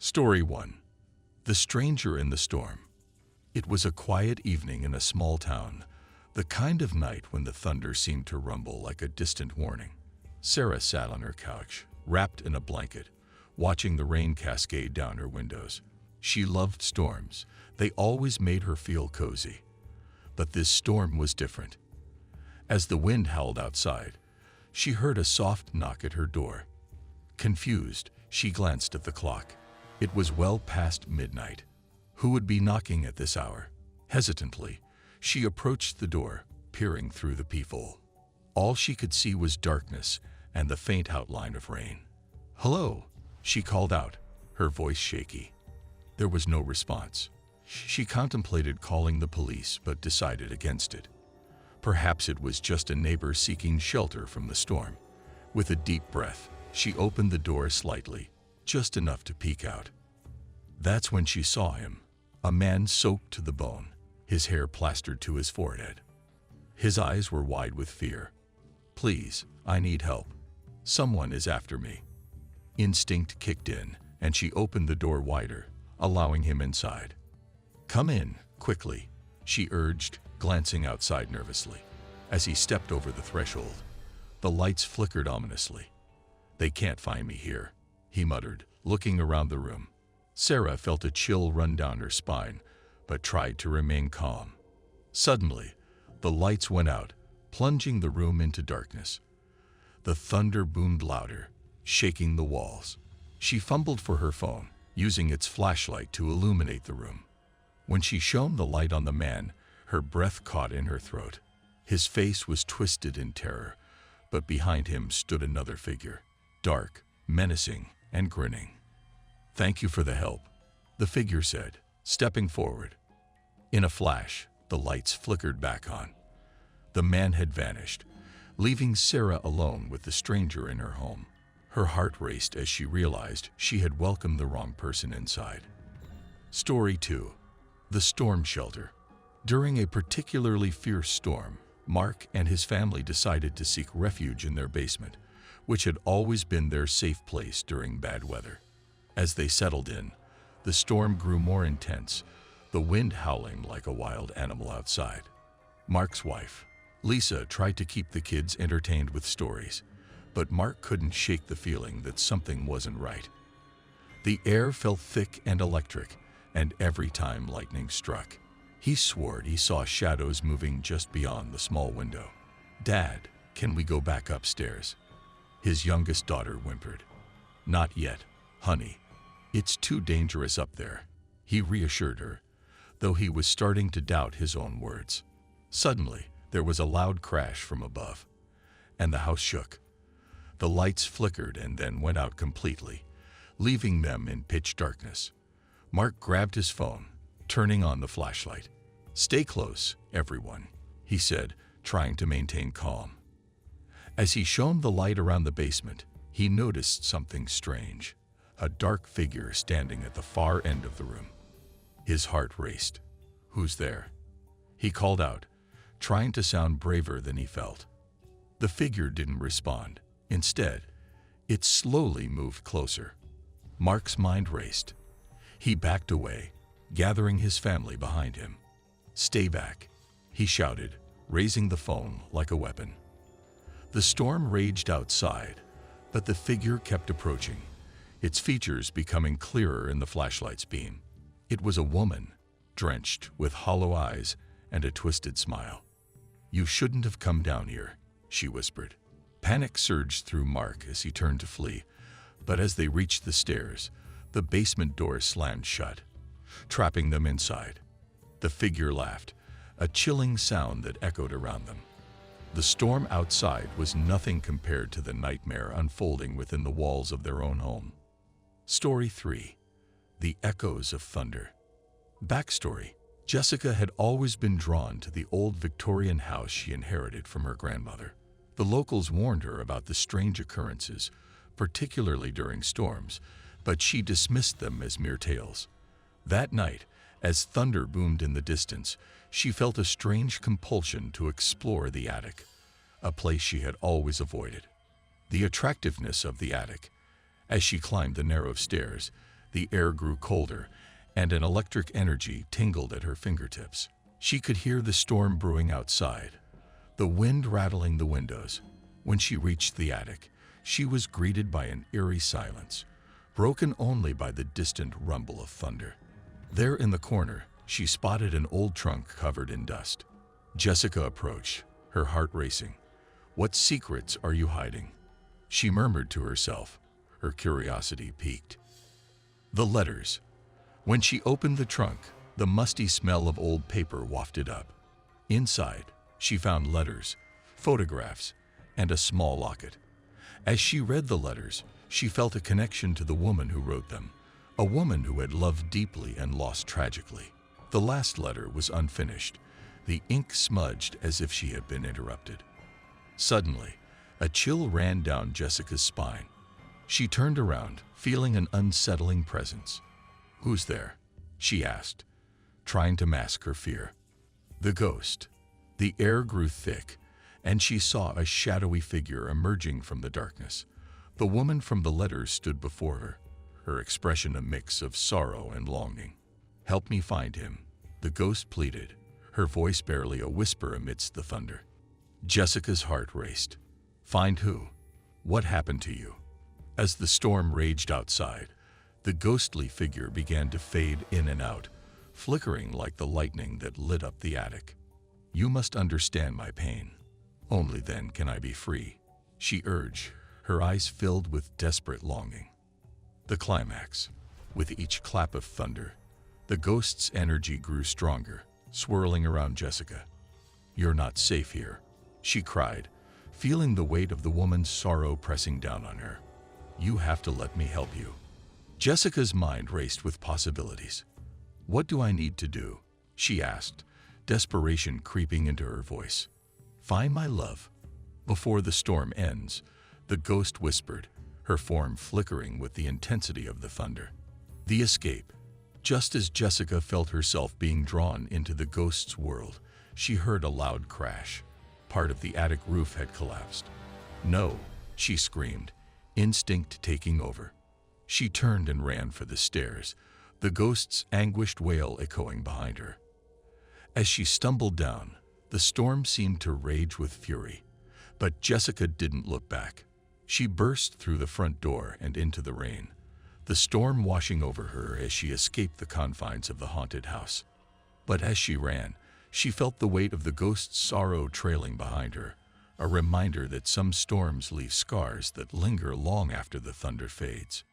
Story 1. The Stranger in the Storm. It was a quiet evening in a small town, the kind of night when the thunder seemed to rumble like a distant warning. Sarah sat on her couch, wrapped in a blanket, watching the rain cascade down her windows. She loved storms. They always made her feel cozy. But this storm was different. As the wind howled outside, she heard a soft knock at her door. Confused, she glanced at the clock. It was well past midnight. Who would be knocking at this hour? Hesitantly, she approached the door, peering through the peephole. All she could see was darkness and the faint outline of rain. "Hello," she called out, her voice shaky. There was no response. She contemplated calling the police but decided against it. Perhaps it was just a neighbor seeking shelter from the storm. With a deep breath, she opened the door slightly, just enough to peek out. That's when she saw him, a man soaked to the bone, his hair plastered to his forehead. His eyes were wide with fear. "Please, I need help. Someone is after me." Instinct kicked in, and she opened the door wider, allowing him inside. "Come in, quickly," she urged, glancing outside nervously. As he stepped over the threshold, the lights flickered ominously. "They can't find me here," he muttered, looking around the room. Sarah felt a chill run down her spine, but tried to remain calm. Suddenly, the lights went out, plunging the room into darkness. The thunder boomed louder, shaking the walls. She fumbled for her phone, using its flashlight to illuminate the room. When she shone the light on the man, her breath caught in her throat. His face was twisted in terror, but behind him stood another figure, dark, menacing, and grinning. "Thank you for the help," the figure said, stepping forward. In a flash, the lights flickered back on. The man had vanished, leaving Sarah alone with the stranger in her home. Her heart raced as she realized she had welcomed the wrong person inside. Story 2. The Storm Shelter. During a particularly fierce storm, Mark and his family decided to seek refuge in their basement, which had always been their safe place during bad weather. As they settled in, the storm grew more intense, the wind howling like a wild animal outside. Mark's wife, Lisa, tried to keep the kids entertained with stories, but Mark couldn't shake the feeling that something wasn't right. The air felt thick and electric, and every time lightning struck, he swore he saw shadows moving just beyond the small window. "Dad, can we go back upstairs?" His youngest daughter whimpered. "Not yet, honey. It's too dangerous up there," he reassured her, though he was starting to doubt his own words. Suddenly, there was a loud crash from above, and the house shook. The lights flickered and then went out completely, leaving them in pitch darkness. Mark grabbed his phone, turning on the flashlight. "Stay close, everyone," he said, trying to maintain calm. As he shone the light around the basement, he noticed something strange, a dark figure standing at the far end of the room. His heart raced. "Who's there?" he called out, trying to sound braver than he felt. The figure didn't respond. Instead, it slowly moved closer. Mark's mind raced. He backed away, gathering his family behind him. "Stay back," he shouted, raising the phone like a weapon. The storm raged outside, but the figure kept approaching, its features becoming clearer in the flashlight's beam. It was a woman, drenched, with hollow eyes and a twisted smile. "You shouldn't have come down here," she whispered. Panic surged through Mark as he turned to flee, but as they reached the stairs, the basement door slammed shut, trapping them inside. The figure laughed, a chilling sound that echoed around them. The storm outside was nothing compared to the nightmare unfolding within the walls of their own home. Story 3. The Echoes of Thunder. Backstory: Jessica had always been drawn to the old Victorian house she inherited from her grandmother. The locals warned her about the strange occurrences, particularly during storms, but she dismissed them as mere tales. That night, as thunder boomed in the distance, she felt a strange compulsion to explore the attic, a place she had always avoided. The attractiveness of the attic, as she climbed the narrow stairs, The air grew colder, and an electric energy tingled at her fingertips. She could hear the storm brewing outside, the wind rattling the windows. When she reached the attic, she was greeted by an eerie silence, broken only by the distant rumble of thunder. There in the corner, she spotted an old trunk covered in dust. Jessica approached, her heart racing. "What secrets are you hiding?" she murmured to herself, her curiosity piqued. The letters. When she opened the trunk, the musty smell of old paper wafted up. Inside, she found letters, photographs, and a small locket. As she read the letters, she felt a connection to the woman who wrote them, a woman who had loved deeply and lost tragically. The last letter was unfinished, the ink smudged as if she had been interrupted. Suddenly, a chill ran down Jessica's spine. She turned around, feeling an unsettling presence. "Who's there?" she asked, trying to mask her fear. The ghost. The air grew thick, and she saw a shadowy figure emerging from the darkness. The woman from the letters stood before her, her expression a mix of sorrow and longing. "Help me find him," the ghost pleaded, her voice barely a whisper amidst the thunder. Jessica's heart raced. "Find who? What happened to you?" As the storm raged outside, the ghostly figure began to fade in and out, flickering like the lightning that lit up the attic. "You must understand my pain. Only then can I be free," she urged, her eyes filled with desperate longing. The climax. With each clap of thunder, the ghost's energy grew stronger, swirling around Jessica. "You're not safe here," she cried, feeling the weight of the woman's sorrow pressing down on her. "You have to let me help you." Jessica's mind raced with possibilities. "What do I need to do?" she asked, desperation creeping into her voice. "Find my love before the storm ends," the ghost whispered, her form flickering with the intensity of the thunder. The escape. Just as Jessica felt herself being drawn into the ghost's world, she heard a loud crash. Part of the attic roof had collapsed. "No," she screamed, instinct taking over. She turned and ran for the stairs, the ghost's anguished wail echoing behind her. As she stumbled down, the storm seemed to rage with fury, but Jessica didn't look back. She burst through the front door and into the rain, the storm washing over her as she escaped the confines of the haunted house. But as she ran, she felt the weight of the ghost's sorrow trailing behind her, a reminder that some storms leave scars that linger long after the thunder fades.